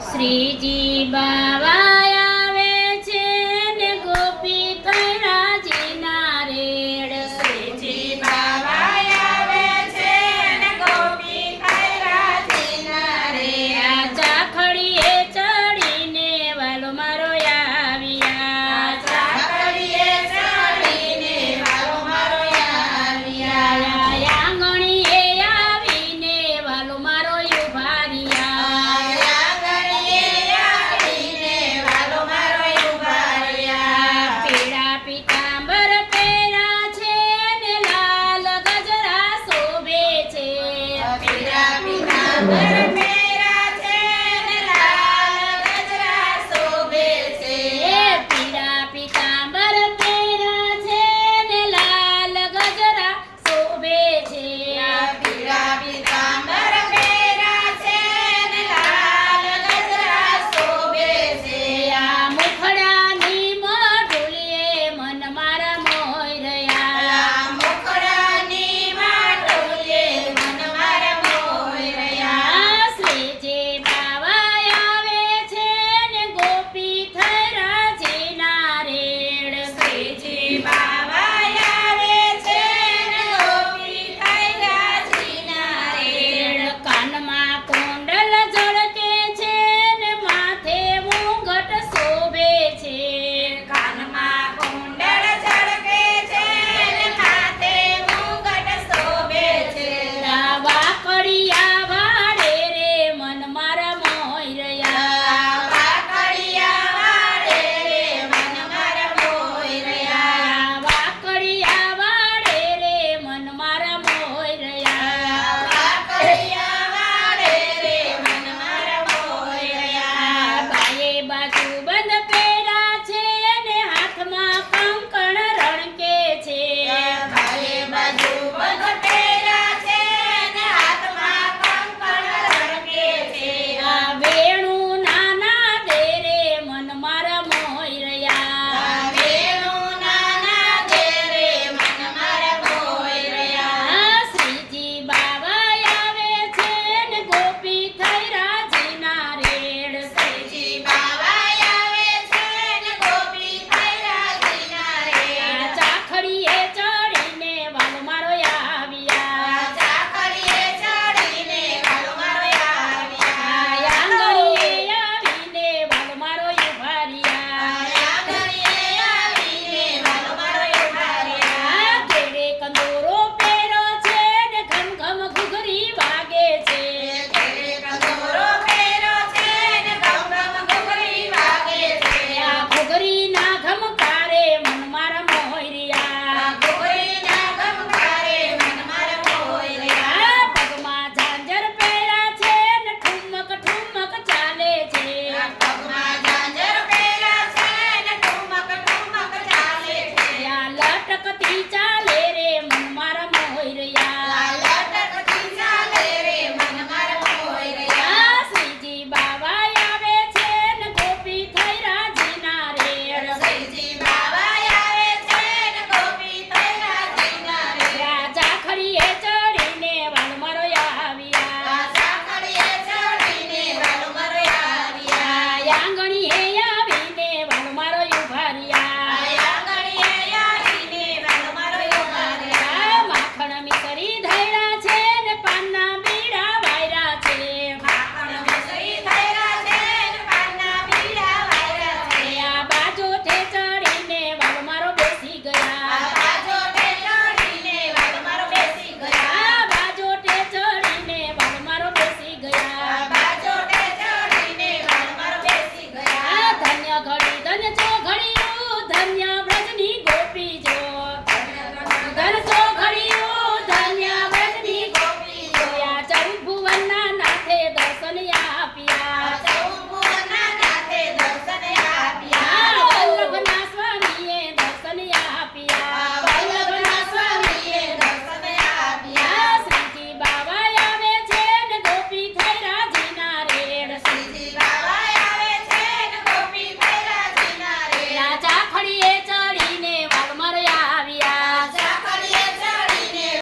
શ્રીજી બાવા આવે છે ને ગોપી કૈરાજીના રેડ. શ્રીજી બાવા આવે છે ને ગોપી કૈરાજીના રેડ. આ ચાખડીએ ચડીને વાલો મારો આવ્યા. ચાકડીએ ચડીને વાલો મારો આવ્યા. આંગણીએ આવીને વાલો મારો ઉભા રહ્યા. આંગણીએ આવીને વાલો મારો ઊભા રહ્યા. પીળા પીતાંબર પહેર્યા છે ને લાલ ગજરા શોભે છે. પીળા પીતાંબર